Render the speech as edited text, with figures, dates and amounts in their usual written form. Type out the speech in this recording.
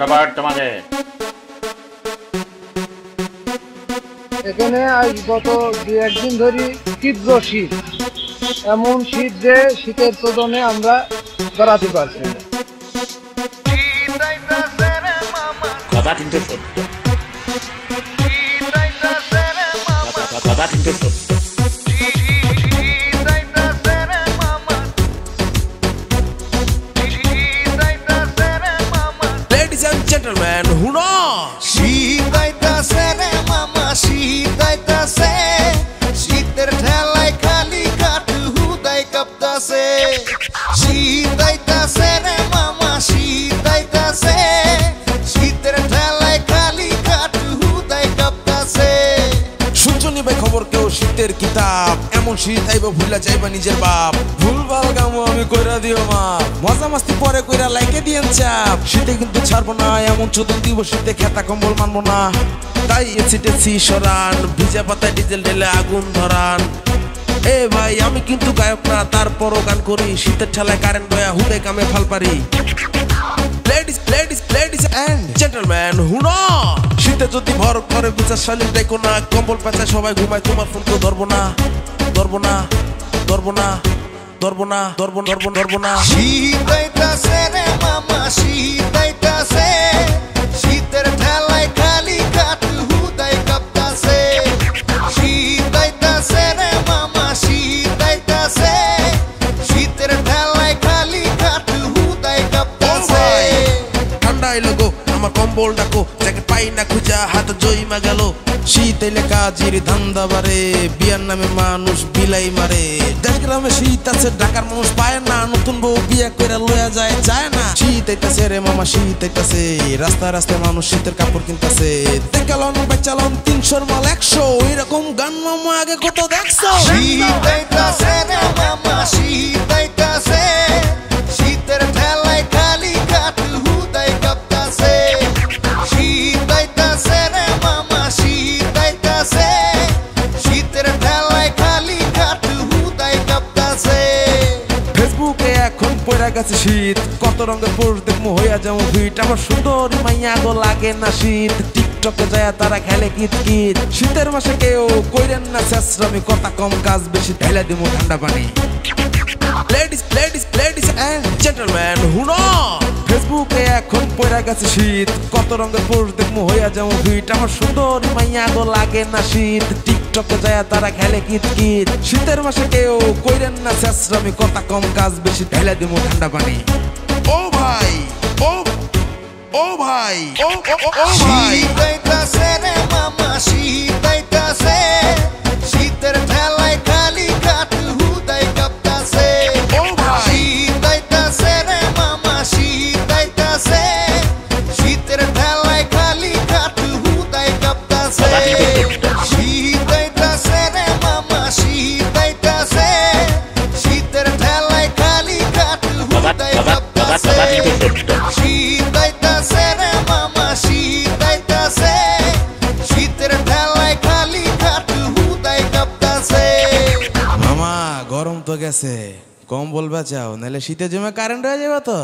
ব্যাপার তোমাদের? এখানে আজ গত 2-1 দিন ধরে তীব্র শীত, এমন শীত যে শীতের তোদনে আমরা বেড়াতে পারছি না। কথা কিন্তু সত্য, কথা কিন্তু সত্য। Ladies and gentlemen, হুনো শীত আইতাছে রে মামা, শীত আইতাছে, শীতের ঠেলায় খালি কাঠ হুদাই কাঁপতাছে। শীত আইতাছে রে মামা, শীত আইতাছে, শীতের ঠেলায় খালি কাঠ হুদাই কাঁপতাছে। শুনছো নি ভাই খবর কেউ শীতের কিতাব, এমন শীত আইব ভুলা যাইবা নিজের বাপ। ভুলভাল কামো আমি কইরা দিও মা, মজা মাস্তি পরে কইরা লাইকে দিয়েন চাপ। শীতে কিন্তু ছাড়বো না, এমন চোদন দিব শীতে খেতা কম্বল মানবো না। তাই এসি টেসি সরান, ভিজা পাতায় ডিজেল ঢেলে আগুন ধরান। এ ভাই আমি কিন্তু গায়ক না, তারপরও গান করি। শীতের ঠেলায় কারেন্ট বয়া হুদে কামে ফাল পারি। Ladies and gentlemen, হুনো শীতে যদি ভর করে বিচার শালীন দেখো না, কম্বল পেঁচায় সবাই ঘুমায়, তোমার ফোন কেউ ধরবো না, ধরবো না, ধরবো না, ধরবো না, ধরবো না। শীত আইতাছে রে মামা, শীত আইতাছে, শীতের ঠেলায় খালি কাঠ হুদাই কাঁপতাছে। শীত আইতাছে রে মামা, শীত আইতাছে, শীতের ঠেলায় খালি কাঠ হুদাই কাঁপতাছে। ঠান্ডা এলো গো আমার কম্বল ডাকো, জ্যাকেট পাই না খুঁজা হাত জইমা গেল। শীত এলে কাজির ধান্দা বাড়ে, বিয়ার নামে মানুষ বিলাই মারে। দেশ গ্রামে শীত আছে, ঢাকার মানুষ পায় না, নতুন বউ বিয়া কইরা লয়া যায় যায় না। শীত আইতাছে রে মামা, শীত আইতাছে, রাস্তায় রাস্তায় মানুষ শীতের কাপড় কিনতাছে। দেখালন বেচালন 300 মাল 100, এরকম গান মামা আগে কত দেখছো? শীত আইতাছে রে মামা, শীত আইতাছে, শীতের ঠেলায় খালি কাঠ হুদাই কাঁপতাছে। শীত আইতাছে রে মামা, শীত আইতাছে, শীতের ঠেলায় খালি কাঠ হুদাই কাঁপতাছে। ফেসবুকে এখন পড়া গেছে শীত, কত রঙের পোস্ট দেখমু হইয়া যাবো ফিট। আমার সুন্দরী মাইয়া গো লাগে না শীত, টিকটকে যায় তারা খেলে কিত কিত। শীতের মাসে কেউ কইরেন না শেষরামি, কথা কম কাজ বেশি, ঢেলে দিমু ঠান্ডা পানি। Ladies and gentlemen, হুনো ফেসবুকে এখন পড়া গেছে শীত, কত রঙের পোস্ট দেখমু হইয়া যাবো ফিট। আমার সুন্দরী মাইয়া গো লাগে না শীত, টিকটকে যায় তারা খেলে কিত কিত। শীতের মাসে কেউ কইরেন না শেষরামি, কথা কম কাজ বেশি, ঢেলে দিমু ঠান্ডা পানি। ও ভাই, ও ভাই, ও ভাই। শীত আইতাছে রে মামা, শীত আইতাছে, শীতের ঠেলায় খালি কাঠ হুদাই কাঁপতাছে। শীত আইতাছে রে মামা, শীত আইতাছে, শীতের ঠেলায় খালি কাঠ হুদাই কাঁপতাছে। শীত আইতাছে রে মামা, শীত আইতাছে, শীতের ঠেলায় খালি কাঠ হুদাই কাঁপতাছে। শীত আইতাছে রে মামা, শীত আইতাছে, শীতের ঠেলায় খালি কাঠ হুদাই কাঁপতাছে। মামা গরম তো গেছে, কম্বল বেচাও, নাহলে শীতে জমে কারেন্ট হয়ে যাবে তো।